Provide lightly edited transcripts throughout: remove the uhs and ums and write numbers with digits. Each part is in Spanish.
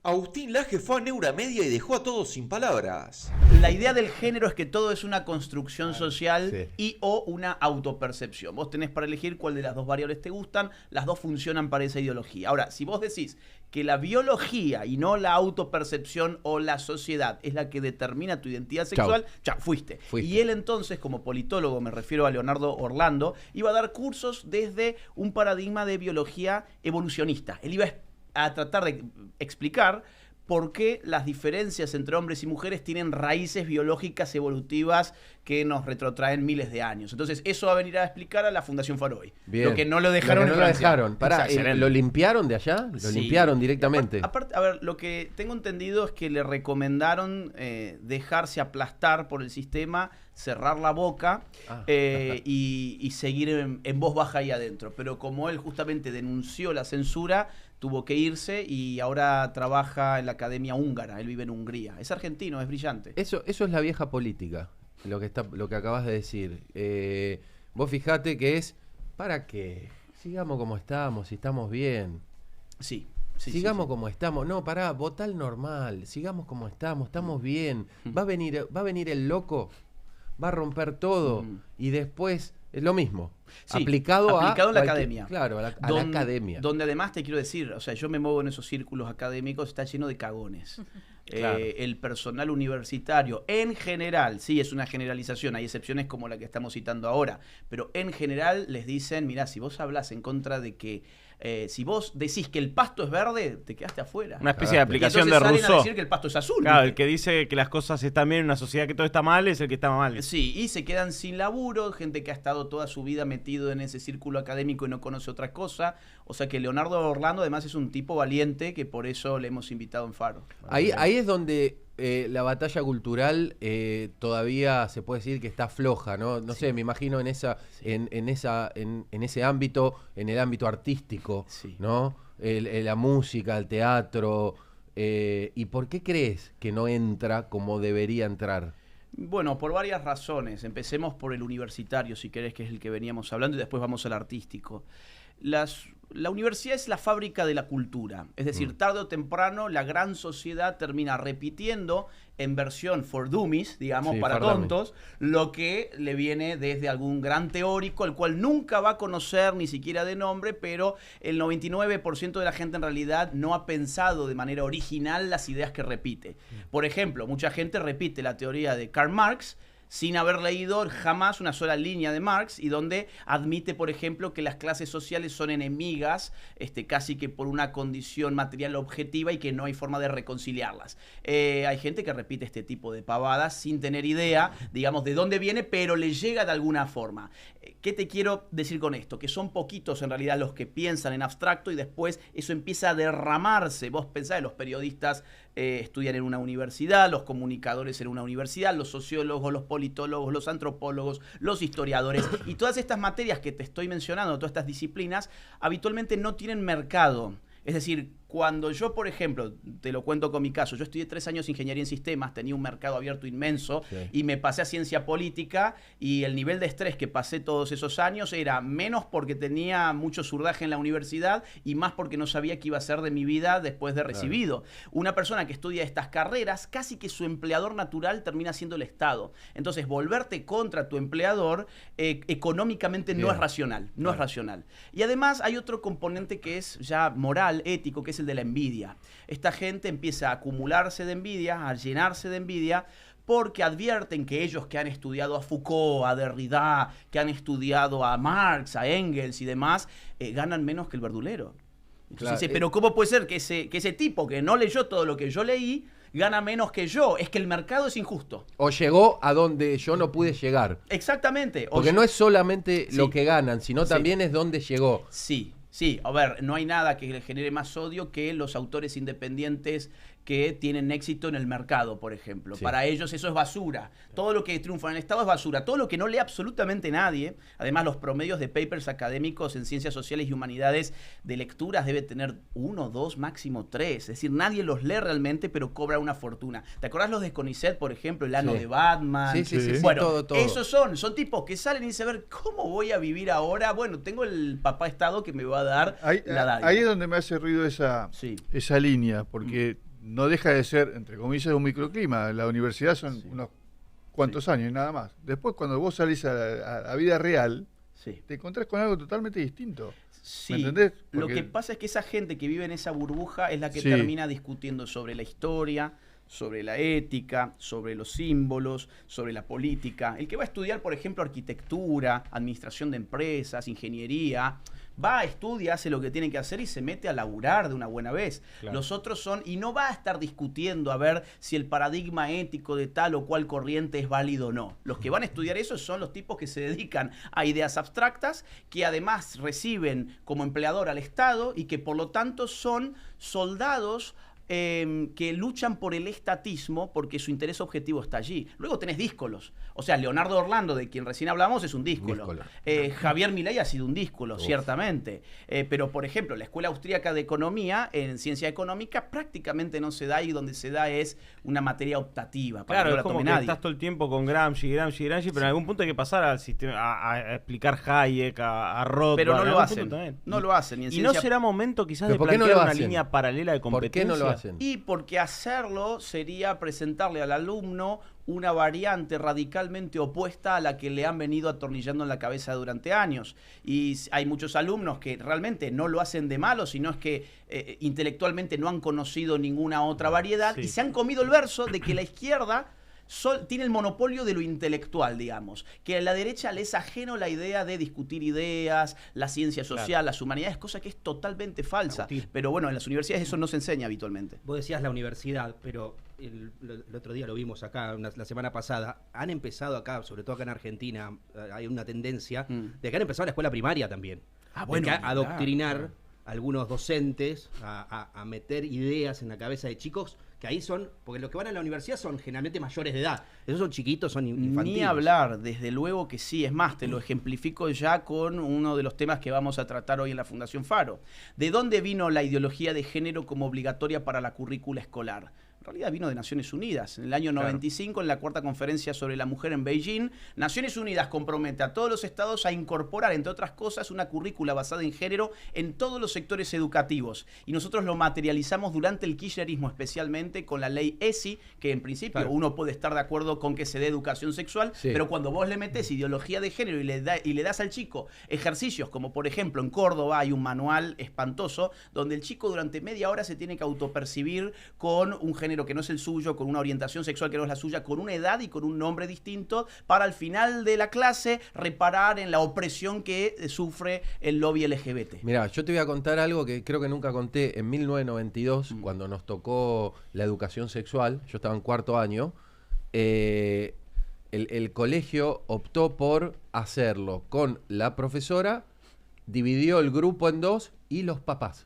Agustín Laje fue a Neuramedia y dejó a todos sin palabras. La idea del género es que todo es una construcción social sí. y o una autopercepción. Vos tenés para elegir cuál de las dos variables te gustan, las dos funcionan para esa ideología. Ahora, si vos decís que la biología y no la autopercepción o la sociedad es la que determina tu identidad sexual, ya fuiste. Y él entonces, como politólogo, me refiero a Leonardo Orlando, iba a dar cursos desde un paradigma de biología evolucionista. Él iba a tratar de explicar por qué las diferencias entre hombres y mujeres tienen raíces biológicas evolutivas que nos retrotraen miles de años. Entonces, eso va a venir a explicar a la Fundación Faroy. Bien. Lo que no lo dejaron en Francia. Pará, ¿lo limpiaron de allá? ¿Lo limpiaron directamente? Aparte, a ver, lo que tengo entendido es que le recomendaron dejarse aplastar por el sistema, cerrar la boca y seguir en voz baja ahí adentro. Pero como él justamente denunció la censura, tuvo que irse y ahora trabaja en la Academia Húngara. Él vive en Hungría. Es argentino, es brillante. Eso es la vieja política, lo que acabas de decir. Vos fijate que es, ¿para qué? Sigamos como estamos, si estamos bien. Sí. Sigamos como estamos. No, pará, votá el normal. Sigamos como estamos bien. Va a venir el loco, va a romper todo y después es lo mismo. Sí, aplicado a la academia. Claro, a la academia. Donde además te quiero decir, o sea, yo me muevo en esos círculos académicos, está lleno de cagones. Claro. El personal universitario, en general, sí, es una generalización, hay excepciones como la que estamos citando ahora, pero en general les dicen, mirá, si vos hablas en contra de que, si vos decís que el pasto es verde, te quedaste afuera. Una especie de aplicación de Rousseau. Rousseau. A decir que el pasto es azul. Claro, ¿viste? el que dice que las cosas están bien en una sociedad que todo está mal es el que está mal. Sí, y se quedan sin laburo, gente que ha estado toda su vida metido en ese círculo académico y no conoce otra cosa. O sea que Leonardo Orlando además es un tipo valiente que por eso le hemos invitado en Faro. Ahí es donde la batalla cultural todavía se puede decir que está floja, ¿no? No sé, me imagino en ese ámbito, en el ámbito artístico, ¿no? La música, el teatro. ¿Y por qué crees que no entra como debería entrar? Bueno, por varias razones. Empecemos por el universitario, si querés, que es el que veníamos hablando, y después vamos al artístico. La universidad es la fábrica de la cultura. Es decir, tarde o temprano la gran sociedad termina repitiendo en versión for dummies, digamos, para tontos, lo que le viene desde algún gran teórico, el cual nunca va a conocer ni siquiera de nombre, pero el 99% de la gente en realidad no ha pensado de manera original las ideas que repite. Por ejemplo, mucha gente repite la teoría de Karl Marx sin haber leído jamás una sola línea de Marx, y donde admite, por ejemplo, que las clases sociales son enemigas, casi que por una condición material objetiva y que no hay forma de reconciliarlas. Hay gente que repite este tipo de pavadas sin tener idea, digamos, de dónde viene, pero le llega de alguna forma. ¿Qué te quiero decir con esto? Que son poquitos en realidad los que piensan en abstracto y después eso empieza a derramarse. Vos pensás, los periodistas estudian en una universidad, los comunicadores en una universidad, los sociólogos, los politólogos, los antropólogos, los historiadores, y todas estas materias que te estoy mencionando, todas estas disciplinas, habitualmente no tienen mercado. Es decir, cuando yo, por ejemplo, te lo cuento con mi caso, yo estudié 3 años ingeniería en sistemas, tenía un mercado abierto inmenso, y me pasé a ciencia política, y el nivel de estrés que pasé todos esos años era menos porque tenía mucho surdaje en la universidad y más porque no sabía qué iba a hacer de mi vida después de recibido. Una persona que estudia estas carreras, casi que su empleador natural termina siendo el Estado. Entonces, volverte contra tu empleador económicamente no es racional, no es racional. Y además hay otro componente que es ya moral, ético, que es el de la envidia. Esta gente empieza a acumularse de envidia, a llenarse de envidia, porque advierten que ellos que han estudiado a Foucault, a Derrida, que han estudiado a Marx, a Engels y demás, ganan menos que el verdulero. Entonces dice, pero ¿cómo puede ser que ese tipo que no leyó todo lo que yo leí gana menos que yo? Es que el mercado es injusto. O llegó a donde yo no pude llegar. Exactamente. Porque no es solamente lo que ganan, sino también es donde llegó. Sí, a ver, no hay nada que le genere más odio que los autores independientes que tienen éxito en el mercado, por ejemplo. Para ellos eso es basura. Todo lo que triunfa en el Estado es basura. Todo lo que no lee absolutamente nadie. Además, los promedios de papers académicos en ciencias sociales y humanidades de lecturas debe tener 1, 2, máximo 3. Es decir, nadie los lee realmente, pero cobra una fortuna. ¿Te acordás los de CONICET, por ejemplo? El ano de Batman. Sí. Bueno, todo. esos son tipos que salen y dicen, a ver, ¿cómo voy a vivir ahora? Bueno, tengo el papá Estado que me va a dar la dádiva. Ahí es donde me hace ruido esa línea, porque no deja de ser, entre comillas, un microclima. La universidad son unos cuantos años y nada más. Después, cuando vos salís a la vida real, te encontrás con algo totalmente distinto. Sí, ¿me entendés? lo que pasa es que esa gente que vive en esa burbuja es la que termina discutiendo sobre la historia, sobre la ética, sobre los símbolos, sobre la política. El que va a estudiar, por ejemplo, arquitectura, administración de empresas, ingeniería, va, estudia, hace lo que tiene que hacer y se mete a laburar de una buena vez. Claro. Los otros son, y no va a estar discutiendo a ver si el paradigma ético de tal o cual corriente es válido o no. Los que van a estudiar eso son los tipos que se dedican a ideas abstractas, que además reciben como empleador al Estado y que por lo tanto son soldados que luchan por el estatismo porque su interés objetivo está allí. Luego tenés díscolos. O sea, Leonardo Orlando, de quien recién hablamos, es un díscolo. Javier Milei ha sido un díscolo, ciertamente. Pero, por ejemplo, la Escuela Austríaca de Economía, en Ciencia Económica, prácticamente no se da y donde se da es una materia optativa. Para claro, que no la es como tome que nadie. estás todo el tiempo con Gramsci, pero en algún punto hay que pasar al sistema, a explicar Hayek, a Rothbard. Pero no lo hacen. No lo hacen. Y no será momento quizás de ¿por qué no plantear lo una hacen? línea paralela de competencia. ¿Por qué no lo hacen? Y porque hacerlo sería presentarle al alumno una variante radicalmente opuesta a la que le han venido atornillando en la cabeza durante años. Y hay muchos alumnos que realmente no lo hacen de malo, sino es que intelectualmente no han conocido ninguna otra variedad y se han comido el verso de que la izquierda tiene el monopolio de lo intelectual, digamos. Que a la derecha le es ajeno la idea de discutir ideas, la ciencia social, las humanidades, cosa que es totalmente falsa. Pero bueno, en las universidades eso no se enseña habitualmente. Vos decías la universidad, pero el otro día lo vimos acá, la semana pasada, han empezado acá, sobre todo acá en Argentina, hay una tendencia de que han empezado la escuela primaria también. De adoctrinar a algunos docentes, a meter ideas en la cabeza de chicos que ahí son, porque los que van a la universidad son generalmente mayores de edad. Esos son chiquitos, son infantiles. Ni hablar, desde luego que sí. Es más, te lo ejemplifico ya con uno de los temas que vamos a tratar hoy en la Fundación Faro. ¿De dónde vino la ideología de género como obligatoria para la currícula escolar? En realidad vino de Naciones Unidas. En el año 95, en la cuarta conferencia sobre la mujer en Beijing, Naciones Unidas compromete a todos los estados a incorporar, entre otras cosas, una currícula basada en género en todos los sectores educativos. Y nosotros lo materializamos durante el kirchnerismo, especialmente con la ley ESI, que en principio uno puede estar de acuerdo con que se dé educación sexual, pero cuando vos le metés ideología de género y le das al chico ejercicios, como por ejemplo en Córdoba hay un manual espantoso, donde el chico durante media hora se tiene que autopercibir con un género que no es el suyo, con una orientación sexual que no es la suya, con una edad y con un nombre distinto, para al final de la clase reparar en la opresión que sufre el lobby LGBT. Mirá, yo te voy a contar algo que creo que nunca conté. En 1992, cuando nos tocó la educación sexual, yo estaba en cuarto año, el colegio optó por hacerlo con la profesora, dividió el grupo en dos y los papás.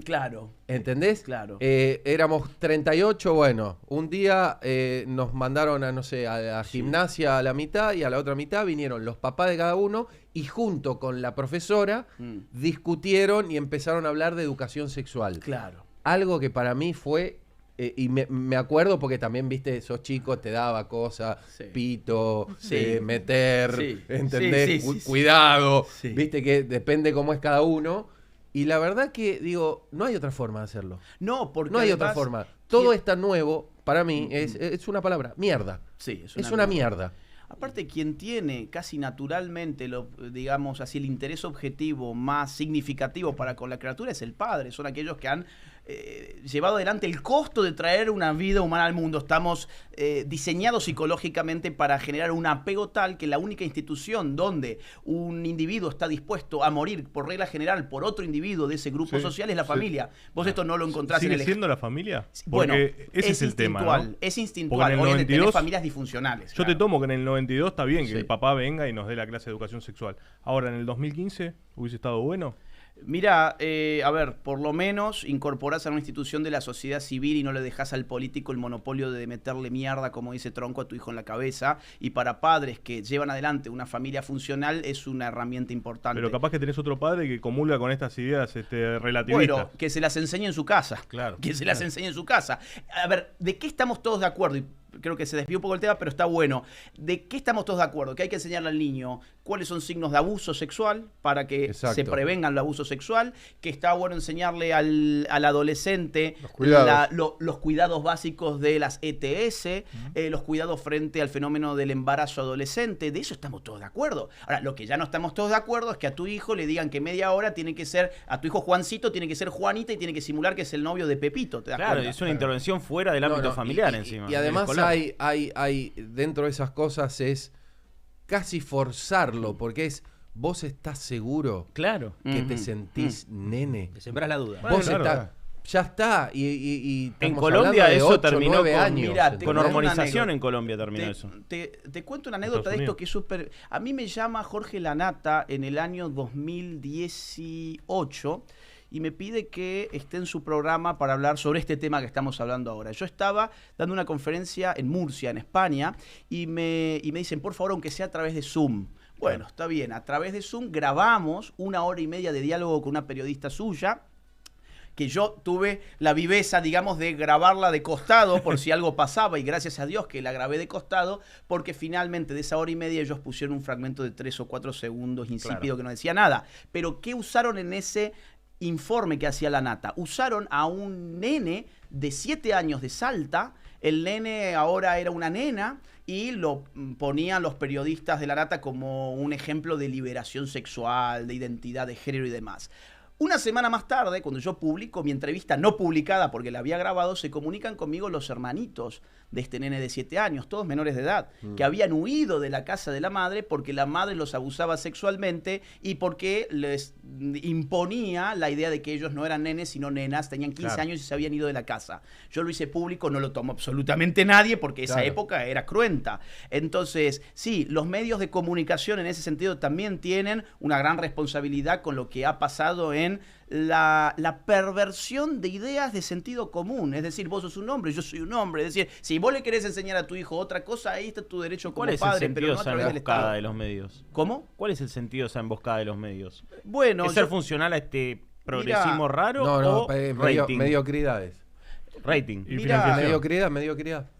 Claro. ¿Entendés? Claro. Éramos 38, bueno, un día nos mandaron a, no sé, a gimnasia a la mitad y a la otra mitad vinieron los papás de cada uno y junto con la profesora discutieron y empezaron a hablar de educación sexual. Claro. Algo que para mí fue, y me acuerdo porque también, viste, esos chicos te daba cosas, pito, meter, ¿entendés? Cuidado, viste que depende cómo es cada uno. Y la verdad que, digo, no hay otra forma de hacerlo. No, porque no hay además, otra forma. Todo es tan nuevo, para mí, es una palabra, mierda. Sí, es una mierda. Aparte, quien tiene casi naturalmente, digamos así, el interés objetivo más significativo para con la criatura es el padre. Son aquellos que han llevado adelante el costo de traer una vida humana al mundo. Estamos diseñados psicológicamente para generar un apego tal que la única institución donde un individuo está dispuesto a morir por regla general por otro individuo de ese grupo social es la familia. Vos esto no lo encontrás en el... ¿Sigue siendo la familia? Bueno, ese es el tema, ¿no? Es instintual. Hoy tenés familias disfuncionales. Yo te tomo que en el 92 está bien que el papá venga y nos dé la clase de educación sexual. Ahora, en el 2015, ¿hubiese estado bueno? Mira, a ver, por lo menos incorporás a una institución de la sociedad civil y no le dejás al político el monopolio de meterle mierda, como dice Tronco, a tu hijo en la cabeza. Y para padres que llevan adelante una familia funcional es una herramienta importante. Pero capaz que tenés otro padre que comulga con estas ideas relativistas. Bueno, que se las enseñe en su casa. Claro. Que se las enseñe en su casa. A ver, ¿de qué estamos todos de acuerdo? Y creo que se desvió un poco el tema, pero está bueno. ¿De qué estamos todos de acuerdo? Que hay que enseñarle al niño cuáles son signos de abuso sexual para que se prevengan el abuso sexual, que está bueno enseñarle al adolescente los cuidados básicos de las ETS, los cuidados frente al fenómeno del embarazo adolescente. De eso estamos todos de acuerdo. Ahora, lo que ya no estamos todos de acuerdo es que a tu hijo le digan que media hora tiene que ser, a tu hijo Juancito tiene que ser Juanita y tiene que simular que es el novio de Pepito. ¿Te das cuenta? Es una intervención fuera del ámbito familiar encima. Y además hay dentro de esas cosas es casi forzarlo, porque es vos estás seguro que te sentís nene. Te sembrás la duda. Vos ya está. Y en Colombia de eso 8, terminó 9 con, años. Mirá, con hormonización en Colombia terminó eso. Te cuento una anécdota de esto que es súper... A mí me llama Jorge Lanata en el año 2018 y me pide que esté en su programa para hablar sobre este tema que estamos hablando ahora. Yo estaba dando una conferencia en Murcia, en España, y me dicen, por favor, aunque sea a través de Zoom. Bueno, está bien, a través de Zoom grabamos 1 hora y media de diálogo con una periodista suya, que yo tuve la viveza, digamos, de grabarla de costado por si algo pasaba, y gracias a Dios que la grabé de costado, porque finalmente de esa hora y media ellos pusieron un fragmento de 3 o 4 segundos insípido que no decía nada. Pero ¿qué usaron en ese informe que hacía Lanata? Usaron a un nene de 7 años de Salta. El nene ahora era una nena y lo ponían los periodistas de Lanata como un ejemplo de liberación sexual, de identidad de género y demás. Una semana más tarde, cuando yo publico mi entrevista no publicada porque la había grabado, se comunican conmigo los hermanitos de este nene de 7 años, todos menores de edad, que habían huido de la casa de la madre porque la madre los abusaba sexualmente y porque les imponía la idea de que ellos no eran nenes sino nenas, tenían 15 años y se habían ido de la casa. Yo lo hice público, no lo tomó absolutamente nadie porque esa época era cruenta. Entonces, sí, los medios de comunicación en ese sentido también tienen una gran responsabilidad con lo que ha pasado en la perversión de ideas de sentido común. Es decir, vos sos un hombre, yo soy un hombre. Es decir, si vos le querés enseñar a tu hijo otra cosa, ahí está tu derecho como padre. ¿Cuál es el sentido pero de no a esa través del emboscada Estado. de los medios? ¿Cómo? ¿Cuál es el sentido de esa emboscada de los medios? Bueno, ¿Es ser funcional a este progresismo raro o rating? Mediocridades. Rating.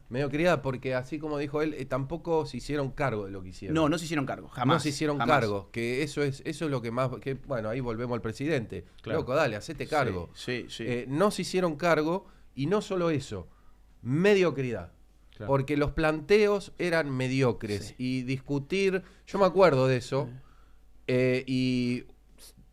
Mediocridad, porque así como dijo él, tampoco se hicieron cargo de lo que hicieron. No se hicieron cargo, jamás. No se hicieron cargo, que eso es lo que más... Que, bueno, ahí volvemos al presidente. Claro. Loco, dale, hacete cargo. Sí. No se hicieron cargo, y no solo eso, mediocridad. Claro. Porque los planteos eran mediocres. Y discutir... Yo me acuerdo de eso, y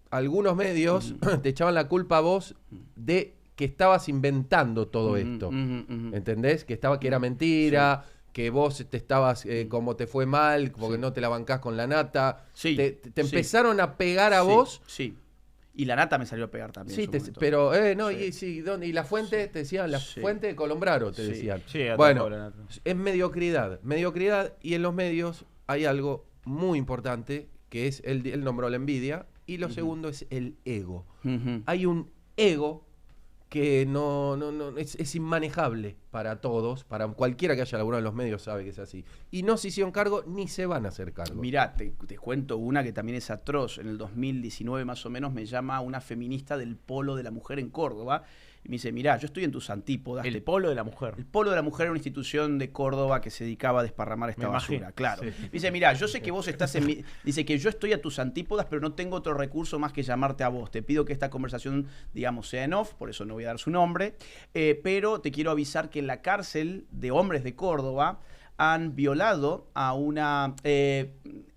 algunos medios te echaban la culpa a vos de que estabas inventando todo esto. ¿Entendés? Que era mentira, que vos te estabas, como te fue mal, porque no te la bancás con la nata. Te empezaron a pegar a vos. Sí. Y la nata me salió a pegar también. Sí, pero, y la fuente, te decían, la fuente de Colombraro, te decían. Sí, bueno, es mediocridad. Mediocridad, y en los medios hay algo muy importante, que es, él nombró la envidia, y lo segundo es el ego. Hay un ego que no es inmanejable para todos, para cualquiera que haya laburado en los medios sabe que es así. Y no se hicieron cargo ni se van a hacer cargo. Mirá, te cuento una que también es atroz. En el 2019 más o menos me llama una feminista del Polo de la Mujer en Córdoba y me dice, mirá, yo estoy en tus antípodas. El Polo de la Mujer. El Polo de la Mujer era una institución de Córdoba que se dedicaba a desparramar esta basura, claro. Sí. Me dice, mirá, yo sé que vos estás en mi... Dice que yo estoy a tus antípodas, pero no tengo otro recurso más que llamarte a vos. Te pido que esta conversación, digamos, sea en off, por eso no voy a dar su nombre, pero te quiero avisar que en la cárcel de hombres de Córdoba han violado a una...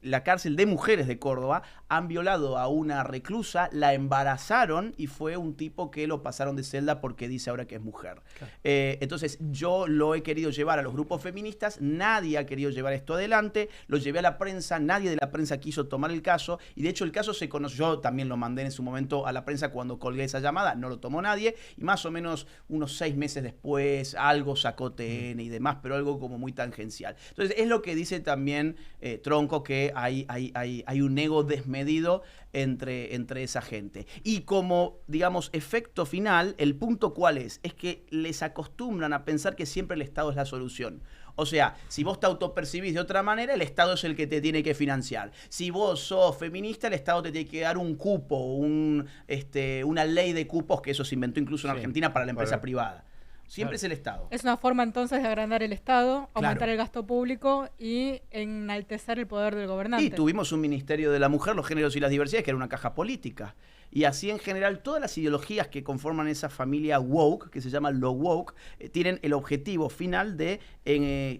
la cárcel de mujeres de Córdoba han violado a una reclusa, la embarazaron y fue un tipo que lo pasaron de celda porque dice ahora que es mujer. Claro. Entonces yo lo he querido llevar a los grupos feministas, nadie ha querido llevar esto adelante, lo llevé a la prensa, nadie de la prensa quiso tomar el caso y de hecho el caso se conoció, yo también lo mandé en su momento a la prensa cuando colgué esa llamada, no lo tomó nadie y más o menos unos 6 meses después algo sacó TN y demás, pero algo como muy tangencial. Entonces es lo que dice también Tronco, que hay un ego desmedido entre esa gente. Y como, digamos, efecto final, el punto ¿cuál es? Es que les acostumbran a pensar que siempre el Estado es la solución. O sea, si vos te autopercibís de otra manera, el Estado es el que te tiene que financiar. Si vos sos feminista, el Estado te tiene que dar un cupo, una ley de cupos, que eso se inventó incluso en Argentina para la empresa privada. O Siempre es el Estado. Es una forma entonces de agrandar el Estado, aumentar el gasto público y enaltecer el poder del gobernante. Y tuvimos un Ministerio de la Mujer, los Géneros y las Diversidades, que era una caja política. Y así en general todas las ideologías que conforman esa familia woke, que se llama lo woke, tienen el objetivo final de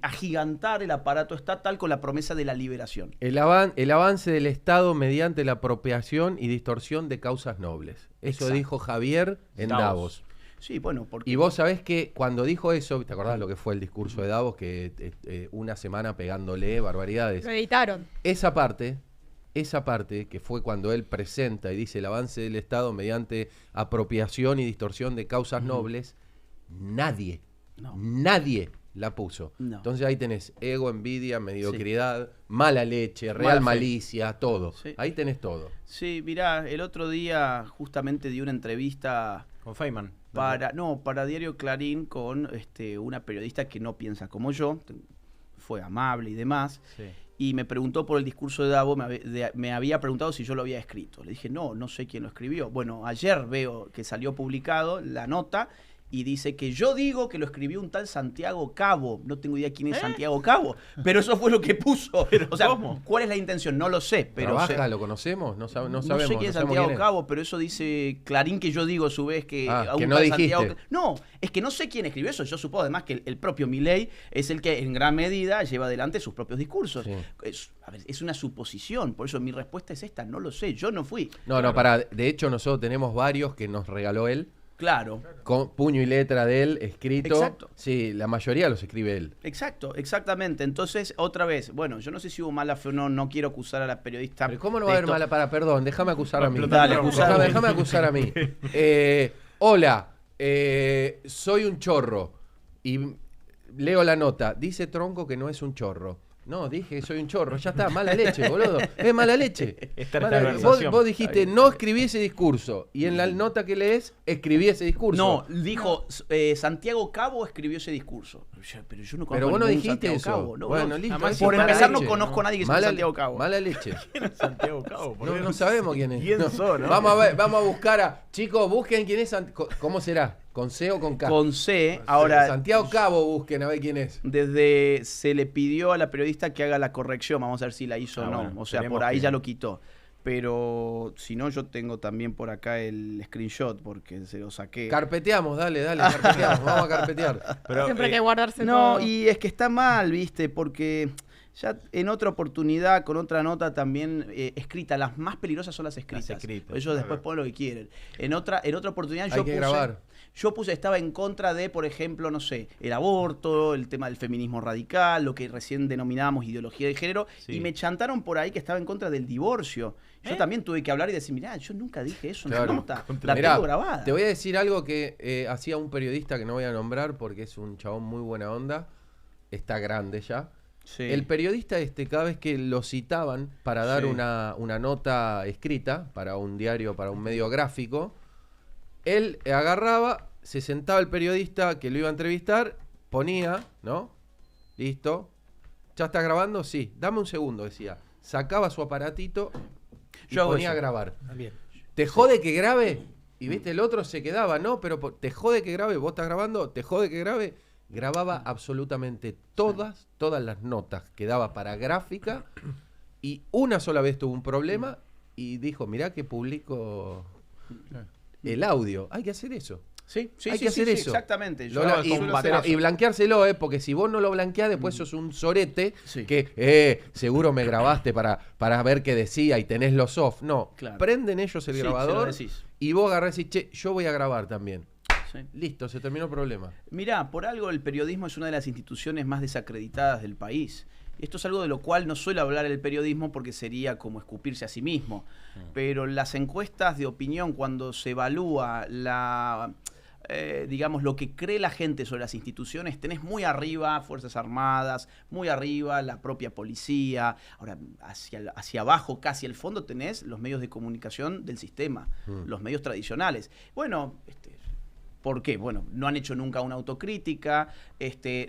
agigantar el aparato estatal con la promesa de la liberación. El avance del Estado mediante la apropiación y distorsión de causas nobles. Eso dijo Javier en Davos. Sí, bueno, porque... Y vos sabés que cuando dijo eso, ¿te acordás lo que fue el discurso de Davos? Que una semana pegándole barbaridades. Lo editaron. Esa parte, que fue cuando él presenta y dice el avance del Estado mediante apropiación y distorsión de causas nobles, nadie la puso. No. Entonces ahí tenés ego, envidia, mediocridad, mala leche, real malicia, todo. Sí. Ahí tenés todo. Sí, mirá, el otro día justamente di una entrevista... Con Feynman. Para Diario Clarín con una periodista que no piensa como yo, fue amable y demás, y me preguntó por el discurso de Davos, me había preguntado si yo lo había escrito. Le dije, no sé quién lo escribió. Bueno, ayer veo que salió publicado la nota y dice que yo digo que lo escribió un tal Santiago Cabo. No tengo idea quién es Santiago Cabo, pero eso fue lo que puso. O sea, ¿cuál es la intención? No lo sé. Pero ¿Trabaja? ¿Lo conocemos? No sabemos. No sé quién es Santiago Cabo, pero eso dice Clarín que yo digo a su vez que... que no dijiste. No, es que no sé quién escribió eso. Yo supongo además que el propio Milei es el que en gran medida lleva adelante sus propios discursos. Sí. Es una suposición, por eso mi respuesta es esta, no lo sé, yo no fui. De hecho nosotros tenemos varios que nos regaló él. Claro. Con puño y letra de él, escrito. Exacto. Sí, la mayoría los escribe él. Exacto, exactamente. Entonces, otra vez, bueno, yo no sé si hubo mala fe o no quiero acusar a la periodista. Pero ¿cómo no va a haber mala para? Perdón, déjame acusar a mí. Dale, déjame acusar a mí. Hola, soy un chorro. Y leo la nota. Dice Tronco que no es un chorro. No, dije que soy un chorro. Ya está, mala leche, boludo. Es mala leche. Vos dijiste, no escribí ese discurso. Y en la nota que lees, escribí ese discurso. No, dijo, Santiago Cabo escribió ese discurso. Pero yo no conozco Pero vos no dijiste Santiago eso. Cabo. No, bueno, listo. Por empezar, no conozco a nadie que sea Santiago Cabo. Mala leche. ¿Quién es Santiago Cabo? No sabemos quién es. ¿Quién son? Vamos a ver, vamos a buscar a... Chicos, busquen quién es. ¿Cómo será? ¿Con C o con K? Con C. Ahora, Santiago Cabo busquen a ver quién es. Se le pidió a la periodista que haga la corrección. Vamos a ver si la hizo o no. Bueno, o sea, por ahí ya lo quitó. Pero si no, yo tengo también por acá el screenshot porque se lo saqué. Carpeteamos, dale, carpeteamos. Vamos a carpetear. Pero, siempre hay que guardarse no, todo. Y es que está mal, ¿viste? Porque... Ya en otra oportunidad, con otra nota también escrita, las más peligrosas son las escritas. Ellos después ponen lo que quieren. En otra oportunidad yo puse, estaba en contra de, por ejemplo, no sé, el aborto, el tema del feminismo radical, lo que recién denominábamos ideología de género, y me chantaron por ahí que estaba en contra del divorcio. Yo también tuve que hablar y decir, mirá, yo nunca dije eso, no nota, la tengo grabada. Te voy a decir algo que hacía un periodista que no voy a nombrar porque es un chabón muy buena onda, está grande ya. Sí. El periodista cada vez que lo citaban para dar una nota escrita para un diario, para un medio gráfico, él agarraba, se sentaba el periodista que lo iba a entrevistar, ponía, ¿no? Listo. ¿Ya está grabando? Sí. Dame un segundo, decía. Sacaba su aparatito y ponía a grabar. Bien. ¿Te jode que grabe? Y viste, el otro se quedaba, ¿no? Pero ¿te jode que grabe? ¿Vos estás grabando? ¿Te jode que grabe? Grababa absolutamente todas las notas que daba para gráfica y una sola vez tuvo un problema y dijo, mirá que publico el audio. Hay que hacer eso. Hay que hacer eso. Exactamente. Y blanqueárselo, porque si vos no lo blanqueás, después sos un sorete que seguro me grabaste para ver qué decía y tenés los off. No, prenden ellos el grabador y vos agarrás y che, yo voy a grabar también. Listo, se terminó el problema. Mirá, por algo el periodismo es una de las instituciones más desacreditadas del país. Esto es algo de lo cual no suele hablar el periodismo porque sería como escupirse a sí mismo. Pero las encuestas de opinión, cuando se evalúa digamos, lo que cree la gente sobre las instituciones, tenés muy arriba Fuerzas Armadas, muy arriba la propia policía. Ahora, hacia abajo, casi al fondo, tenés los medios de comunicación del sistema, los medios tradicionales. Bueno, ¿Por qué? Bueno, no han hecho nunca una autocrítica,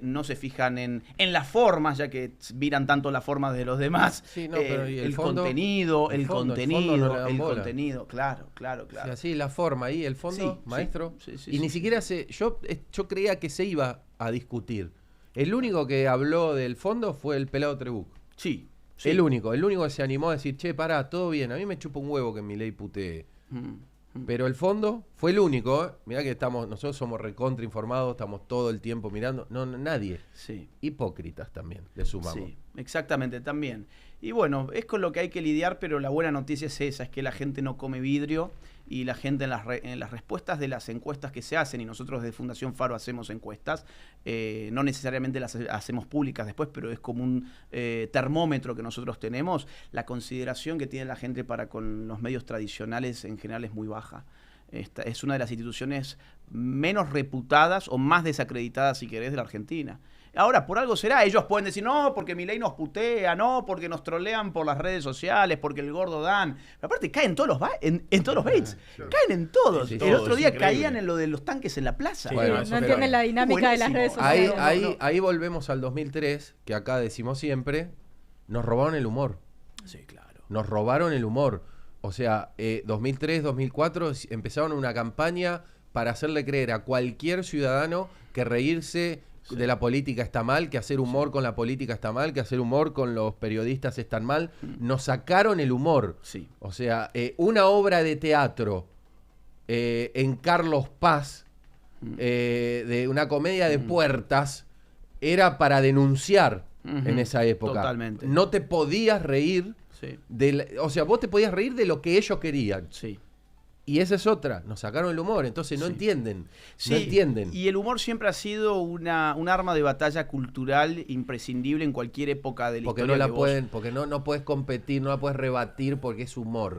no se fijan en las formas, ya que miran tanto las formas de los demás. Sí, no, pero ¿y el fondo? Contenido, el contenido, claro. O sea, sí, la forma y el fondo, sí, maestro. Sí, y ni siquiera yo creía que se iba a discutir. El único que habló del fondo fue el pelado Trebuch. Sí. El único que se animó a decir, che, pará, todo bien, a mí me chupa un huevo que Milei putee. Pero el fondo fue el único, ¿eh? Mirá que nosotros somos recontra informados, estamos todo el tiempo mirando, no nadie. Sí. Hipócritas también, le sumamos. Sí, exactamente, también. Y bueno, es con lo que hay que lidiar, pero la buena noticia es esa, es que la gente no come vidrio y la gente en las respuestas de las encuestas que se hacen, y nosotros desde Fundación Faro hacemos encuestas, no necesariamente las hacemos públicas después, pero es como un termómetro que nosotros tenemos. La consideración que tiene la gente para con los medios tradicionales en general es muy baja. Esta es una de las instituciones menos reputadas o más desacreditadas, si querés, de la Argentina. Ahora, por algo será, ellos pueden decir, no, porque Milei nos putea, no, porque nos trolean por las redes sociales, porque el gordo Dan. Pero aparte caen todos los en todos los baits, caen en todos. Sí, el otro día caían en lo de los tanques en la plaza. Sí, bueno, no entienden la dinámica de las redes sociales. Ahí volvemos al 2003, que acá decimos siempre, nos robaron el humor. Sí, claro. Nos robaron el humor. O sea, 2003, 2004 empezaron una campaña para hacerle creer a cualquier ciudadano que reírse de la política está mal, que hacer humor con la política está mal, que hacer humor con los periodistas está mal. Nos sacaron el humor. Sí. O sea, una obra de teatro en Carlos Paz, de una comedia de puertas, era para denunciar en esa época. Totalmente. No te podías reír. Sí. O sea, vos te podías reír de lo que ellos querían. Sí. Y esa es otra, nos sacaron el humor, entonces no entienden. Sí, no entienden. Y el humor siempre ha sido un arma de batalla cultural imprescindible en cualquier época de la historia. Porque no puedes competir, no la puedes rebatir porque es humor.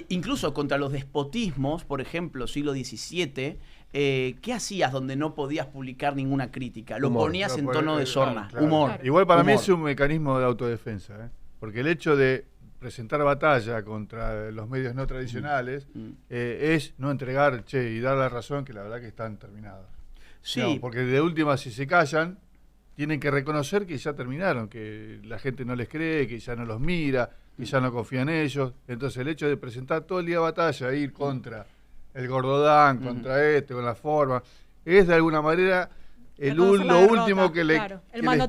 Incluso contra los despotismos, por ejemplo, siglo XVII, ¿qué hacías donde no podías publicar ninguna crítica? Lo ponías en tono de sorna, claro. humor. Claro. Igual para mí humor. es un mecanismo de autodefensa, ¿eh? Porque el hecho de presentar batalla contra los medios no tradicionales es no entregar, y dar la razón que la verdad que están terminados. Sí. No, porque de última, si se callan, tienen que reconocer que ya terminaron, que la gente no les cree, que ya no los mira, que ya no confía en ellos. Entonces el hecho de presentar todo el día batalla, ir contra el gordodán, contra con la forma, es de alguna manera lo último que, les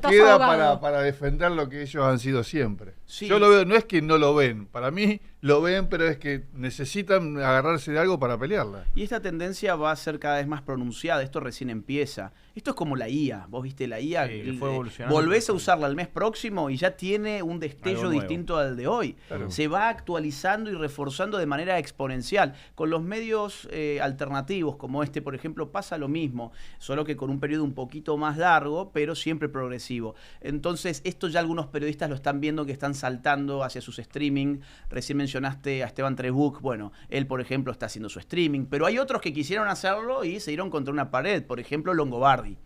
queda para defender lo que ellos han sido siempre. Sí. Yo lo veo, no es que no lo ven, para mí lo ven, pero es que necesitan agarrarse de algo para pelearla. Y esta tendencia va a ser cada vez más pronunciada, esto recién empieza. Esto es como la IA, vos viste la IA, fue evolucionando, volvés a usarla el mes próximo y ya tiene un destello distinto al de hoy. Claro. Se va actualizando y reforzando de manera exponencial. Con los medios alternativos como este, por ejemplo, pasa lo mismo, solo que con un periodo un poquito más largo, pero siempre progresivo. Entonces, esto ya algunos periodistas lo están viendo, que están saltando hacia sus streaming. Recién mencionaste a Esteban Trebuch, bueno, él por ejemplo está haciendo su streaming, pero hay otros que quisieron hacerlo y se dieron contra una pared, por ejemplo Longobardi.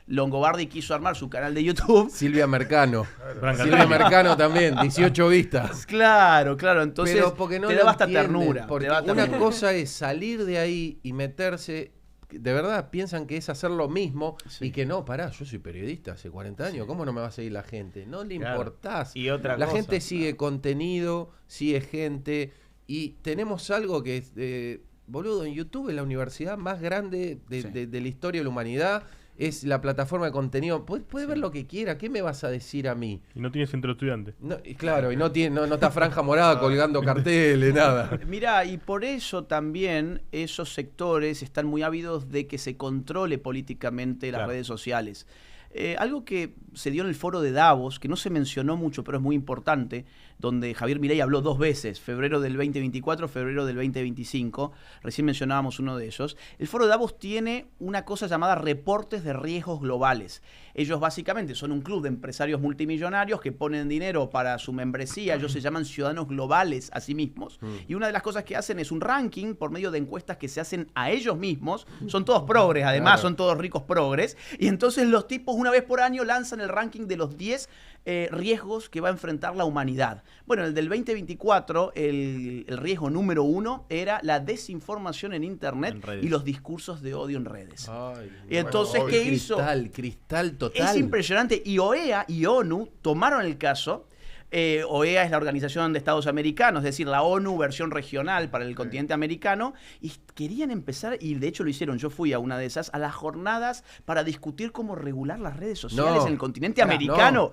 Longobardi quiso armar su canal de YouTube. Silvia Mercano. Silvia Mercano también, 18 vistas. Claro, entonces pero porque no te da hasta ternura. Porque una cosa es salir de ahí y meterse, de verdad piensan que es hacer lo mismo y que no, pará, yo soy periodista hace 40 años, ¿cómo no me va a seguir la gente? No le importás. Y otra la cosa, gente sigue contenido, sigue gente, y tenemos algo que es, boludo, en YouTube es la universidad más grande de la historia de la humanidad. Es la plataforma de contenido. Puede ver lo que quiera. ¿Qué me vas a decir a mí? Y no tiene centro de estudiantes. No, claro, y no está Franja Morada colgando carteles, nada. Mirá, y por eso también esos sectores están muy ávidos de que se controle políticamente las redes sociales. Algo que se dio en el foro de Davos, que no se mencionó mucho, pero es muy importante, donde Javier Milei habló 2 veces, febrero del 2024, febrero del 2025, recién mencionábamos uno de ellos. El foro de Davos tiene una cosa llamada reportes de riesgos globales. Ellos básicamente son un club de empresarios multimillonarios que ponen dinero para su membresía, ellos se llaman ciudadanos globales a sí mismos, y una de las cosas que hacen es un ranking por medio de encuestas que se hacen a ellos mismos, son todos progres, además son todos ricos progres, y entonces los tipos una vez por año lanzan el ranking de los 10 riesgos que va a enfrentar la humanidad. Bueno, el del 2024, el riesgo número 1 era la desinformación en Internet y los discursos de odio en redes. Ay, y entonces, ¿qué hizo? Cristal total. Es impresionante. Y OEA y ONU tomaron el caso. OEA es la Organización de Estados Americanos, es decir, la ONU versión regional para el continente americano, y querían empezar, y de hecho lo hicieron, yo fui a una de esas, a las jornadas para discutir cómo regular las redes sociales en el continente americano.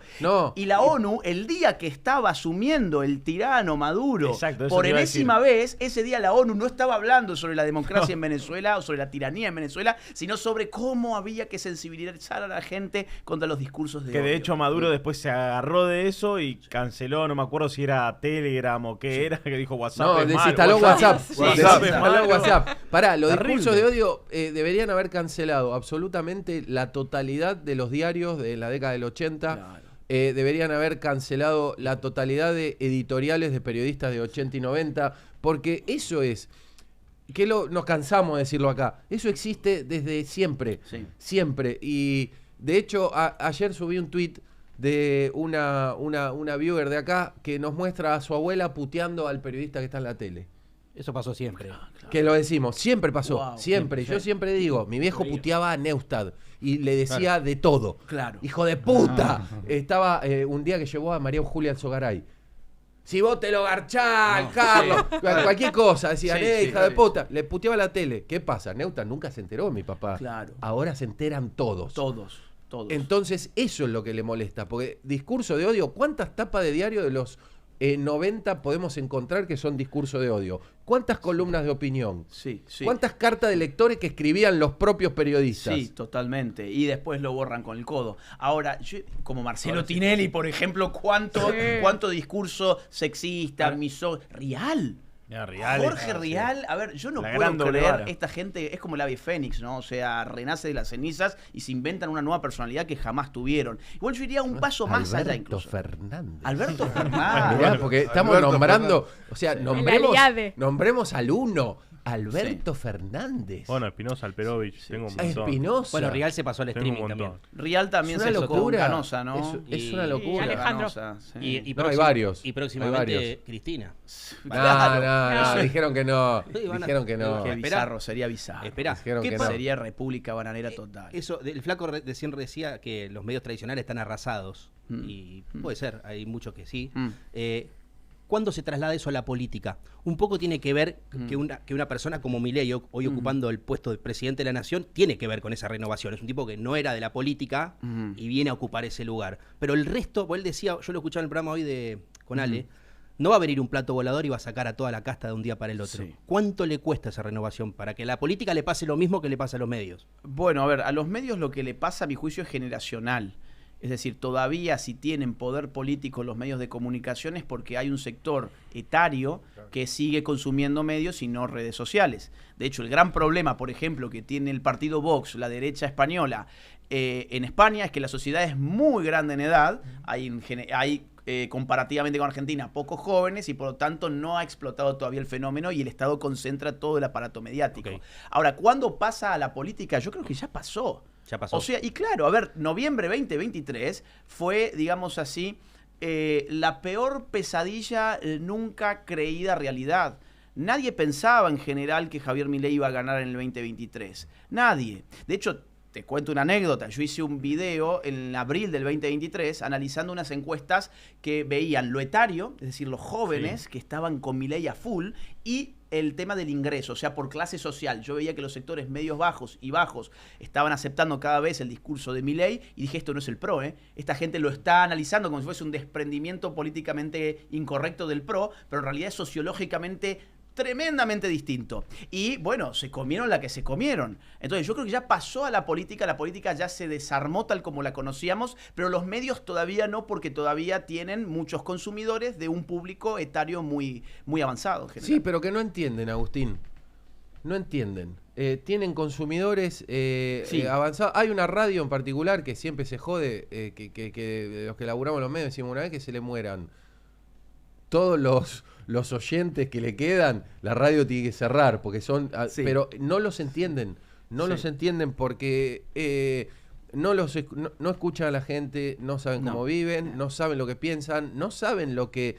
Y la ONU, el día que estaba asumiendo el tirano Maduro, por enésima vez, ese día la ONU no estaba hablando sobre la democracia en Venezuela o sobre la tiranía en Venezuela, sino sobre cómo había que sensibilizar a la gente contra los discursos de odio. Que de hecho Maduro después se agarró de eso y canceló, no me acuerdo si era Telegram o qué era, que dijo WhatsApp. No, es desinstaló malo, WhatsApp. Desinstaló WhatsApp. Pará, los Terrible. discursos de odio deberían haber cancelado absolutamente la totalidad de los diarios de la década del 80. Claro. Deberían haber cancelado la totalidad de editoriales de periodistas de 80 y 90, porque eso es... nos cansamos de decirlo acá. Eso existe desde siempre. Sí. Siempre. Y de hecho, ayer subí un tuit de una viewer de acá que nos muestra a su abuela puteando al periodista que está en la tele. Eso pasó siempre. Que lo decimos, siempre pasó, Wow. siempre. Yo siempre digo, mi viejo puteaba a Neustadt y le decía de todo. Claro. Hijo de puta. Estaba un día que llevó a María Julia Alzogaray. Si vos te lo garchás, Carlos, cualquier cosa, decían, hija de puta. Le puteaba la tele. ¿Qué pasa? Neustadt nunca se enteró, mi papá. Claro. Ahora se enteran todos. Todos. Entonces, eso es lo que le molesta. Porque discurso de odio, ¿cuántas tapas de diario de los 90 podemos encontrar que son discurso de odio? ¿Cuántas columnas de opinión? Sí. ¿Cuántas cartas de lectores que escribían los propios periodistas? Sí, totalmente. Y después lo borran con el codo. Ahora, como Marcelo Tinelli, por ejemplo, ¿cuánto discurso sexista, real? Jorge Rial, a ver, yo no puedo creer, esta gente es como el ave fénix, ¿no? O sea, renace de las cenizas y se inventan una nueva personalidad que jamás tuvieron. Igual yo iría un paso más allá incluso. Alberto Fernández. Mirá, porque estamos nombrando, o sea, Aliade. nombremos al uno. Alberto Fernández. Bueno, Espinosa, Alperovich, tengo un montón. Espinosa. Bueno, Rial se pasó al streaming también. Rial también es se una locura. Canosa, ¿no? Es una locura. Y Alejandro. Canosa, sí. Hay varios. Y próximamente Hay varios. Cristina. No, dijeron que no. Sí, Dijeron que no. Qué Espera. bizarro, sería bizarro. Espera, Dijeron ¿qué que pasa? no. Sería República Bananera total. Eso, el flaco recién decía que los medios tradicionales están arrasados. Y puede ser, hay muchos que sí. ¿Cuándo se traslada eso a la política? Un poco tiene que ver que una persona como Milei, hoy ocupando el puesto de presidente de la nación, tiene que ver con esa renovación. Es un tipo que no era de la política y viene a ocupar ese lugar. Pero el resto, pues él decía, yo lo escuchaba en el programa hoy con Ale, no va a venir un plato volador y va a sacar a toda la casta de un día para el otro. Sí. ¿Cuánto le cuesta esa renovación para que a la política le pase lo mismo que le pasa a los medios? Bueno, a ver, a los medios lo que le pasa, a mi juicio, es generacional. Es decir, todavía si tienen poder político los medios de comunicación es porque hay un sector etario que sigue consumiendo medios y no redes sociales. De hecho, el gran problema, por ejemplo, que tiene el partido Vox, la derecha española, en España es que la sociedad es muy grande en edad, hay comparativamente con Argentina, pocos jóvenes y por lo tanto no ha explotado todavía el fenómeno y el Estado concentra todo el aparato mediático. Okay. Ahora, ¿cuándo pasa a la política? Yo creo que ya pasó. Ya pasó. O sea, y claro, a ver, noviembre 2023 fue, digamos así, la peor pesadilla nunca creída realidad. Nadie pensaba en general que Javier Milei iba a ganar en el 2023. Nadie. De hecho, te cuento una anécdota. Yo hice un video en abril del 2023 analizando unas encuestas que veían lo etario, es decir, los jóvenes que estaban con Milei a full, y el tema del ingreso, o sea, por clase social. Yo veía que los sectores medios bajos y bajos estaban aceptando cada vez el discurso de Milei y dije, esto no es el PRO, ¿eh? Esta gente lo está analizando como si fuese un desprendimiento políticamente incorrecto del PRO, pero en realidad es sociológicamente tremendamente distinto. Y bueno, se comieron la que se comieron. Entonces yo creo que ya pasó a la política ya se desarmó tal como la conocíamos, pero los medios todavía no, porque todavía tienen muchos consumidores de un público etario muy, muy avanzado. En general. Sí, pero que no entienden, Agustín. No entienden. Tienen consumidores avanzados. Hay una radio en particular que siempre se jode, que los que laburamos los medios decimos una vez que se le mueran todos los oyentes que le quedan, la radio tiene que cerrar, porque son... Pero no los entienden. No los entienden porque no escuchan a la gente, no saben cómo viven, no saben lo que piensan, no saben lo que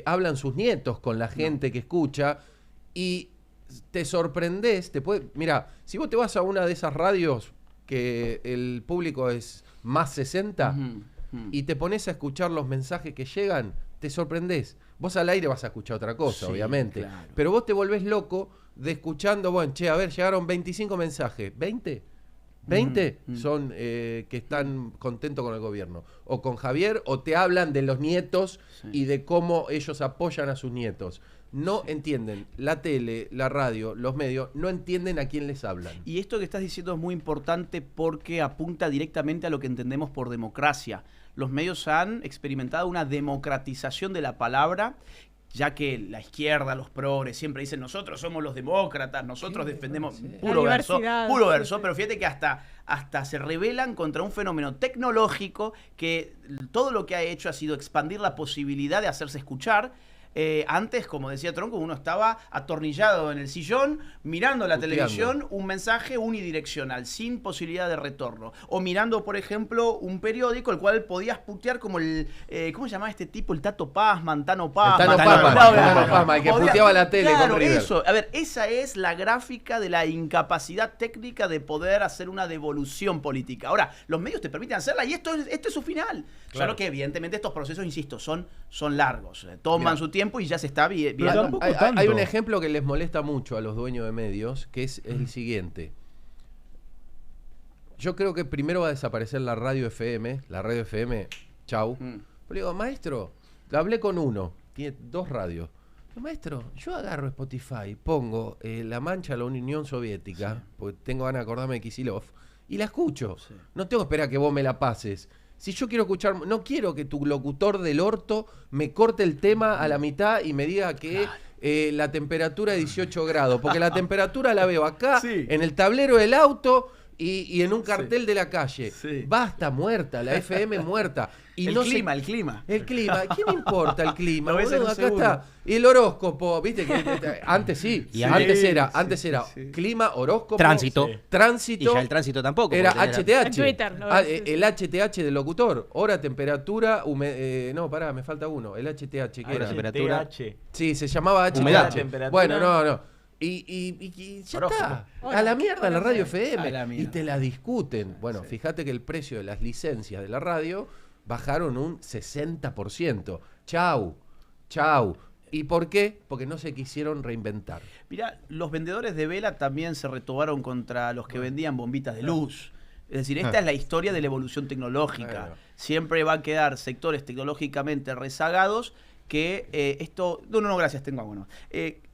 hablan sus nietos con la gente que escucha, y te sorprendés, mira, si vos te vas a una de esas radios que el público es más 60 y te pones a escuchar los mensajes que llegan, te sorprendés. Vos al aire vas a escuchar otra cosa, obviamente, claro. Pero vos te volvés loco de escuchando, bueno, che, a ver, llegaron 25 mensajes, ¿20? 20 son que están contentos con el gobierno, o con Javier, o te hablan de los nietos y de cómo ellos apoyan a sus nietos. No entienden, la tele, la radio, los medios, no entienden a quién les hablan. Y esto que estás diciendo es muy importante porque apunta directamente a lo que entendemos por democracia. Los medios han experimentado una democratización de la palabra, ya que la izquierda, los progres, siempre dicen nosotros somos los demócratas, nosotros defendemos puro verso, pero fíjate que hasta se rebelan contra un fenómeno tecnológico que todo lo que ha hecho ha sido expandir la posibilidad de hacerse escuchar. Antes, como decía Tronco, uno estaba atornillado en el sillón mirando la televisión, un mensaje unidireccional, sin posibilidad de retorno. O mirando, por ejemplo, un periódico, el cual podías putear como el... ¿cómo se llamaba este tipo? El Tato Pazman, Tano Pazman. Tano Pazman, el que puteaba la tele con River. Eso. A ver, esa es la gráfica de la incapacidad técnica de poder hacer una devolución política. Ahora, los medios te permiten hacerla y esto es su final. Claro. Solo que, evidentemente, estos procesos, insisto, son largos. Toman su tiempo y ya se está viendo. Hay un ejemplo que les molesta mucho a los dueños de medios, que es el siguiente. Yo creo que primero va a desaparecer la radio FM. La radio FM, chau. Pero digo, maestro, hablé con uno, tiene 2 radios. Maestro, yo agarro Spotify, pongo La Mancha, la Unión Soviética, porque tengo ganas de acordarme de Kicillof, y la escucho. No tengo que esperar a que vos me la pases. Si yo quiero escuchar, no quiero que tu locutor del orto me corte el tema a la mitad y me diga que la temperatura es 18 grados, porque la temperatura la veo acá, en el tablero del auto y en un cartel de la calle. Basta, muerta, la FM muerta. Y el clima. El clima, ¿qué me importa el clima? Boludo, acá está. Y el horóscopo, viste que antes sí. Y antes era clima, horóscopo, tránsito. Y ya el tránsito tampoco. Era HTH. Twitter, el HTH del locutor. Hora, temperatura, no, pará, me falta uno. El HTH, ¿qué era? Temperatura. Sí, se llamaba HTH. Humedad. Bueno, no. Y ya está. A la mierda la radio FM. Y te la discuten. Bueno, fíjate que el precio de las licencias de la radio bajaron un 60%. Chau. ¿Y por qué? Porque no se quisieron reinventar. Mirá, los vendedores de vela también se retobaron contra los que vendían bombitas de luz. Es decir, esta es la historia de la evolución tecnológica. Siempre va a quedar sectores tecnológicamente rezagados que esto... No, gracias, tengo agua.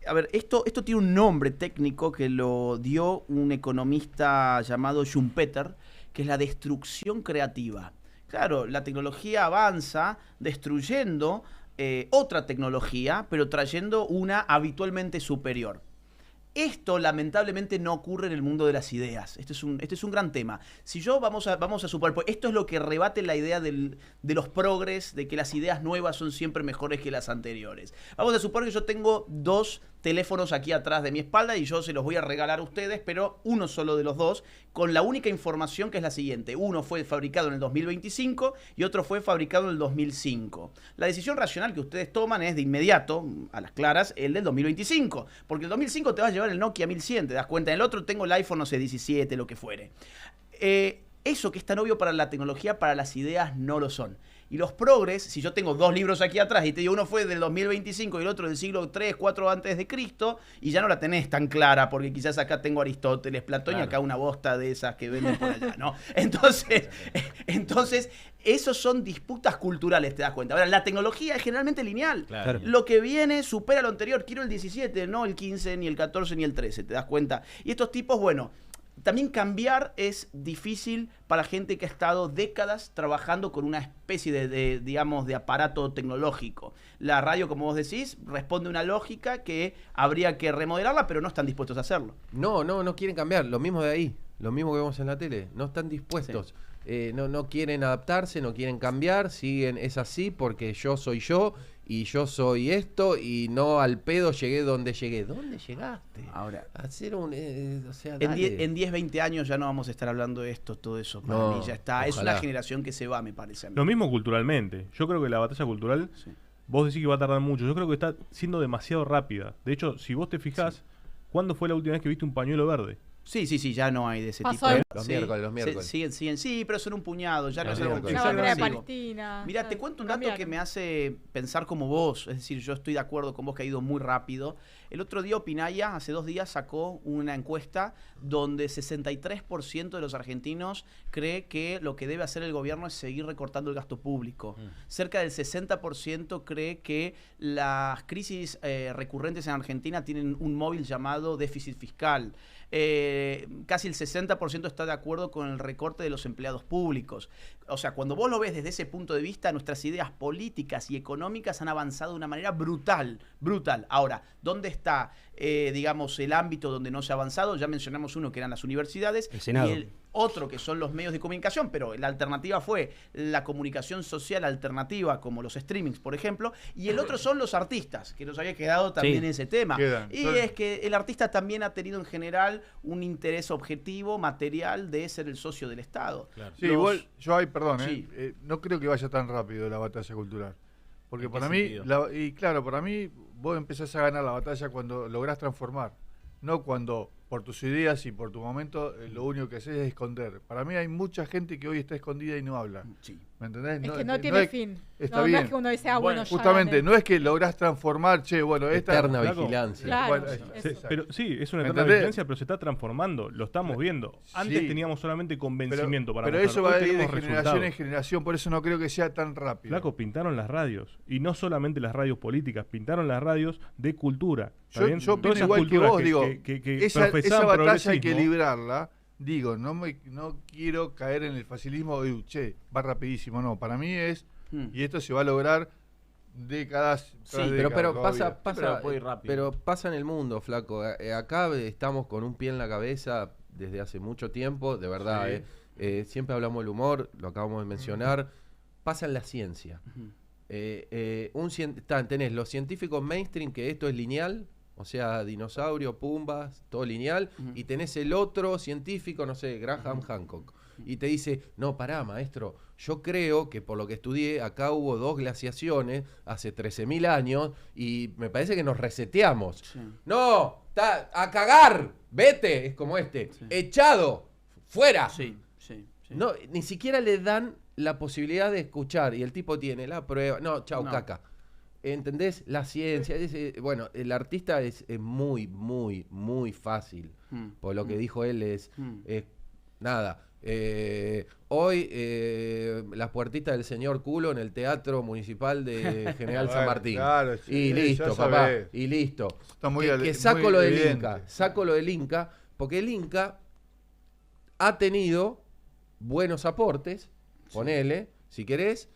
A ver, esto tiene un nombre técnico que lo dio un economista llamado Schumpeter, que es la destrucción creativa. Claro, la tecnología avanza destruyendo otra tecnología, pero trayendo una habitualmente superior. Esto lamentablemente no ocurre en el mundo de las ideas. Este es un gran tema. Si yo vamos a suponer, pues esto es lo que rebate la idea de los progres, de que las ideas nuevas son siempre mejores que las anteriores. Vamos a suponer que yo tengo 2 teléfonos aquí atrás de mi espalda y yo se los voy a regalar a ustedes, pero uno solo de los 2, con la única información que es la siguiente. Uno fue fabricado en el 2025 y otro fue fabricado en el 2005. La decisión racional que ustedes toman es de inmediato, a las claras, el del 2025, porque el 2005 te va a llevar el Nokia 1100, te das cuenta. En el otro tengo el iPhone, no sé, 17, lo que fuere. Eso que es tan obvio para la tecnología, para las ideas no lo son. Y los progres, si yo tengo 2 libros aquí atrás y te digo uno fue del 2025 y el otro del siglo 3, 4 antes de Cristo, y ya no la tenés tan clara, porque quizás acá tengo Aristóteles, Platón, y acá una bosta de esas que venden por allá, ¿no? Entonces, esos son disputas culturales, te das cuenta. Ahora, la tecnología es generalmente lineal. Claro. Lo que viene supera lo anterior. Quiero el 17, no el 15, ni el 14, ni el 13, te das cuenta. Y estos tipos, bueno... También cambiar es difícil para gente que ha estado décadas trabajando con una especie de aparato tecnológico. La radio, como vos decís, responde a una lógica que habría que remodelarla, pero no están dispuestos a hacerlo. No quieren cambiar. Lo mismo de ahí, lo mismo que vemos en la tele. No están dispuestos. No quieren adaptarse, no quieren cambiar, siguen, es así porque yo soy yo y yo soy esto y no al pedo llegué donde llegué. ¿Dónde llegaste? Ahora, Hacer un... o sea, en dale. 10, 20 años ya no vamos a estar hablando de esto, todo eso. Para No, mí ya está. Es ojalá. una generación que se va, me parece a mí. Lo mismo culturalmente. Yo creo que la batalla cultural, Sí. vos decís que va a tardar mucho. Yo creo que está siendo demasiado rápida. De hecho, si vos te fijás, ¿cuándo fue la última vez que viste un pañuelo verde? Sí, ya no hay de ese Pasó tipo. el- Los Sí, miércoles. siguen. Sí, pero son un puñado, ya no Los es algo miércoles. La que bandera de masivo. Palestina. Mira, te cuento un dato cambiaron. que me hace pensar como vos, es decir, yo estoy de acuerdo con vos que ha ido muy rápido. El otro día Opinaya, hace 2 días, sacó una encuesta donde 63% de los argentinos cree que lo que debe hacer el gobierno es seguir recortando el gasto público. Cerca del 60% cree que las crisis recurrentes en Argentina tienen un móvil llamado déficit fiscal. Casi el 60% está de acuerdo con el recorte de los empleados públicos. O sea, cuando vos lo ves desde ese punto de vista, nuestras ideas políticas y económicas han avanzado de una manera brutal. Ahora, ¿dónde está, digamos, el ámbito donde no se ha avanzado? Ya mencionamos uno que eran las universidades. El Senado. Y el otro que son los medios de comunicación, pero la alternativa fue la comunicación social alternativa, como los streamings, por ejemplo, y el otro son los artistas, que nos había quedado también ese tema. Quedan. Y es que el artista también ha tenido en general un interés objetivo, material, de ser el socio del Estado. Sí, Los- igual, yo ahí, perdón, Sí. no creo que vaya tan rápido la batalla cultural. Porque ¿En qué para mí, sentido? y claro, para mí vos empezás a ganar la batalla cuando lográs transformar, no cuando por tus ideas y por tu momento lo único que haces es esconder. Para mí hay mucha gente que hoy está escondida y no habla. Sí. ¿Me entendés? Es que no tiene es- fin. Está No bien. es que uno dice, bueno, ya Justamente, gané. no es que lográs transformar, che, bueno, esta... Eterna Flaco. vigilancia. Claro, Bueno, eso. Pero sí, es una ¿Me eterna entendés? vigilancia, pero se está transformando. Lo estamos viendo. Antes Sí. teníamos solamente convencimiento para pero mostrar. eso Hoy va a ir de tenemos generación resultados. en generación, por eso no creo que sea tan rápido. Flaco, pintaron las radios. Y no solamente las radios políticas, pintaron las radios de cultura. ¿Está bien? Yo opino Todas esas igual que culturas vos, digo, que esa profesaban batalla hay que progresismo. librarla. Digo, no quiero caer en el facilismo de, che, va rapidísimo. No, para mí es, y esto se va a lograr décadas. tras Pero décadas todavía. pero pasa en el mundo, flaco. Acá estamos con un pie en la cabeza desde hace mucho tiempo, de verdad. Sí. Siempre hablamos del humor, lo acabamos de mencionar. Pasa en la ciencia. Tenés los científicos mainstream, que esto es lineal, o sea, dinosaurio, pumbas, todo lineal, y tenés el otro científico, no sé, Graham Hancock, y te dice, no, pará, maestro, yo creo que por lo que estudié, acá hubo 2 glaciaciones hace 13.000 años, y me parece que nos reseteamos. Sí. No, a cagar, vete, es como echado, fuera. Sí. No, ni siquiera le dan la posibilidad de escuchar, y el tipo tiene la prueba, no, chau, No. caca. ¿Entendés? La ciencia, bueno, el artista es muy, muy, muy fácil. Por lo que dijo él es nada. Hoy las puertitas del señor Culo en el Teatro Municipal de General San Bueno, Martín. claro, sí, Y ya listo, papá. sabés. Y listo. Está muy Que saco muy lo del evidente. Inca. Saco lo del Inca, porque el Inca ha tenido buenos aportes, ponele, si querés,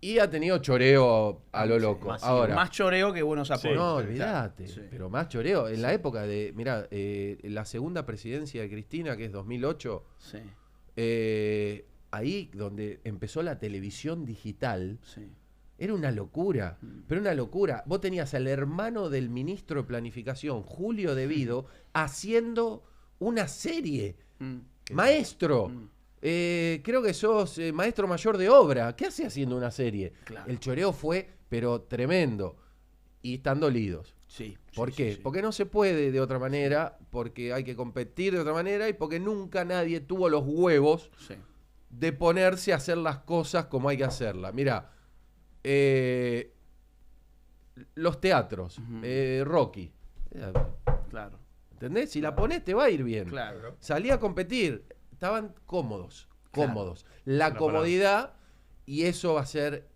y ha tenido choreo a lo loco. masivo. Ahora, Más choreo que buenos aportes. no, olvídate, Sí. pero más choreo. En la época de, mirá, la segunda presidencia de Cristina, que es 2008, Sí, ahí donde empezó la televisión digital, sí. era una locura, pero una locura. Vos tenías al hermano del ministro de Planificación, Julio De Vido, haciendo una serie. Maestro, creo que sos maestro mayor de obra. ¿Qué hace haciendo una serie? Claro. El choreo fue, pero tremendo. Y están dolidos. Sí. ¿Por sí, qué? sí, sí. Porque no se puede de otra manera, porque hay que competir de otra manera y porque nunca nadie tuvo los huevos Sí. de ponerse a hacer las cosas como hay que hacerlas. Mira, los teatros, Rocky, Claro. ¿entendés? Si la pones te va a ir bien. Claro. Salí a competir, estaban cómodos. La Una comodidad, y eso va a ser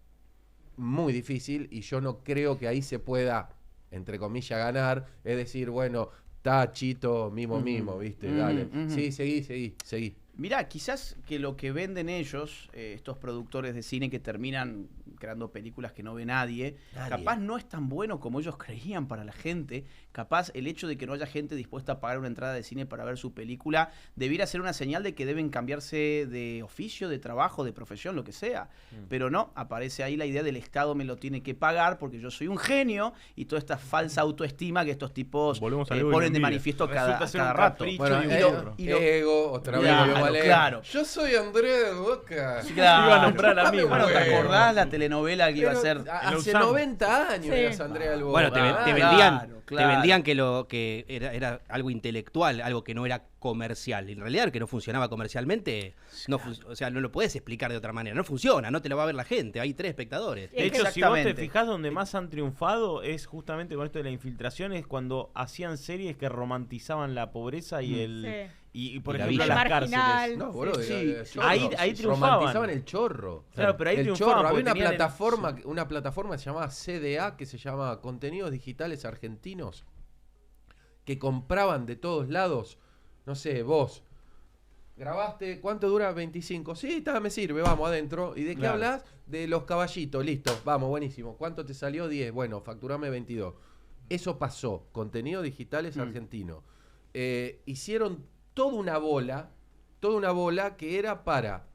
muy difícil, y yo no creo que ahí se pueda, entre comillas, ganar. Es decir, bueno, está Chito, mimo, ¿viste? Dale. Sí, seguí. Mirá, quizás que lo que venden ellos, estos productores de cine que terminan creando películas que no ve nadie. Capaz no es tan bueno como ellos creían para la gente. Capaz el hecho de que no haya gente dispuesta a pagar una entrada de cine para ver su película debiera ser una señal de que deben cambiarse de oficio, de trabajo, de profesión, lo que sea. Pero no, aparece ahí la idea del Estado me lo tiene que pagar porque yo soy un genio y toda esta falsa autoestima que estos tipos ponen de manifiesto cada rato. Bueno, ego, otra vez. Claro. Yo soy Andrés de Boca. Claro. Iba a nombrar a mí. Bueno, ¿te acordás la telenovela que iba a ser? Hace 90 años eras Andrea del Boca. Bueno, te vendían que era algo intelectual, algo que no era comercial. Y en realidad, que no funcionaba comercialmente, o sea, no lo puedes explicar de otra manera. No funciona, no te lo va a ver la gente. Hay 3 espectadores. De hecho, si vos te fijás, donde más han triunfado es justamente con esto de la infiltración, es cuando hacían series que romantizaban la pobreza y y por ejemplo las cárceles. No, boludo, ahí triunfaban. Romantizaban el chorro. Claro, pero ahí el triunfaban. Chorro. Había una plataforma que se llamaba CDA, que se llamaba Contenidos Digitales Argentinos, que compraban de todos lados. No sé, vos grabaste, ¿cuánto dura? 25. Sí, me sirve, vamos adentro. ¿Y de qué hablas? De los caballitos, listo, vamos, buenísimo. ¿Cuánto te salió? 10. Bueno, facturame 22. Eso pasó, Contenidos Digitales Argentinos. Hicieron toda una bola que era para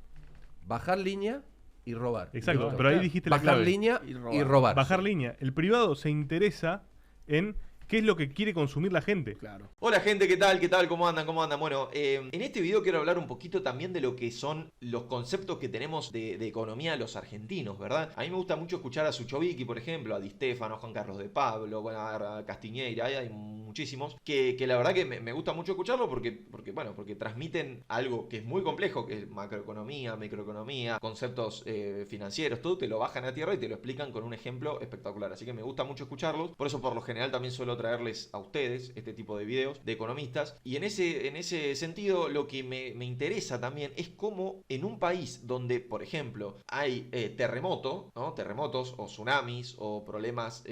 bajar línea y robar. Exacto, Listo. pero ahí dijiste la clave. Bajar línea y robar. Bajar línea. El privado se interesa en qué es lo que quiere consumir la gente. Claro. Hola gente, ¿qué tal? ¿Qué tal? ¿Cómo andan? ¿Cómo andan? Bueno, en este video quiero hablar un poquito también de lo que son los conceptos que tenemos de economía los argentinos, ¿verdad? A mí me gusta mucho escuchar a Suchovicki, por ejemplo, a Di Stefano, a Juan Carlos de Pablo, bueno, a Castiñeira, hay muchísimos, que la verdad que me gusta mucho escucharlo porque transmiten algo que es muy complejo, que es macroeconomía, microeconomía, conceptos financieros, todo te lo bajan a tierra y te lo explican con un ejemplo espectacular. Así que me gusta mucho escucharlos, por eso por lo general también suelo traerles a ustedes este tipo de videos de economistas, y en ese sentido lo que me interesa también es cómo en un país donde, por ejemplo, hay terremotos o tsunamis o problemas,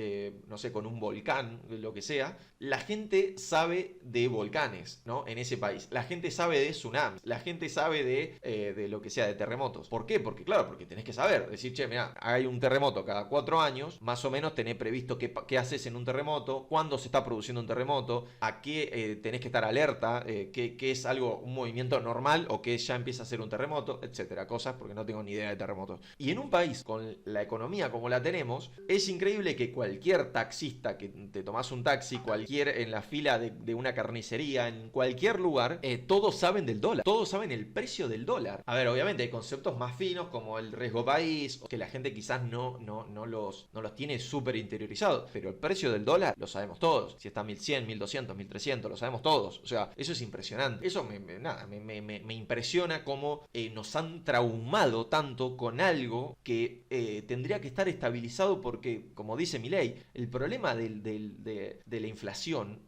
no sé, con un volcán, lo que sea, la gente sabe de volcanes, ¿no? En ese país, la gente sabe de tsunamis, la gente sabe de lo que sea, de terremotos. ¿Por qué? Porque tenés que saber, decir, che, mira, hay un terremoto cada 4 años, más o menos tenés previsto qué haces en un terremoto, cuándo se está produciendo un terremoto, a qué tenés que estar alerta, qué es un movimiento normal o que ya empieza a ser un terremoto, etcétera, cosas porque no tengo ni idea de terremotos. Y en un país con la economía como la tenemos, es increíble que cualquier taxista, que te tomás un taxi, en la fila de una carnicería, en cualquier lugar, todos saben del dólar, todos saben el precio del dólar. A ver, obviamente hay conceptos más finos como el riesgo país, que la gente quizás no los tiene súper interiorizados, pero el precio del dólar lo sabemos todos. Si está 1100, 1200, 1300, lo sabemos todos. O sea, eso es impresionante. Eso me impresiona cómo nos han traumado tanto con algo que tendría que estar estabilizado porque, como dice Milei, el problema de la inflación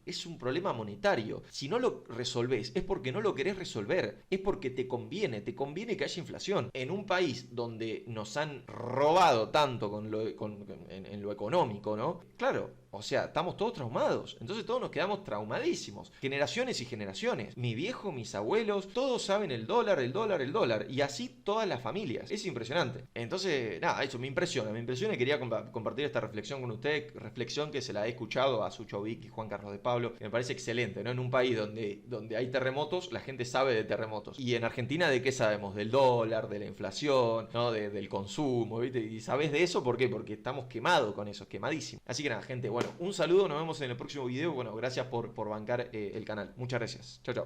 es un problema monetario. Si no lo resolvés es porque no lo querés resolver, es porque te conviene que haya inflación. En un país donde nos han robado tanto en lo económico, ¿no? Claro, o sea, estamos todos traumados. Entonces todos nos quedamos traumadísimos. Generaciones y generaciones. Mi viejo, mis abuelos, todos saben el dólar. Y así todas las familias. Es impresionante. Entonces, nada, eso me impresiona y quería compartir esta reflexión con usted. Reflexión que se la he escuchado a Suchovicki y Juan Carlos de Pablo. Que me parece excelente, ¿no? En un país donde hay terremotos, la gente sabe de terremotos. Y en Argentina, ¿de qué sabemos? Del dólar, de la inflación, ¿no? Del consumo, ¿viste? Y ¿sabés de eso? ¿Por qué? Porque estamos quemados con eso, quemadísimos. Así que nada, gente, bueno, un saludo, nos vemos en el próximo video. Bueno, gracias por bancar el canal. Muchas gracias. Chao, chao.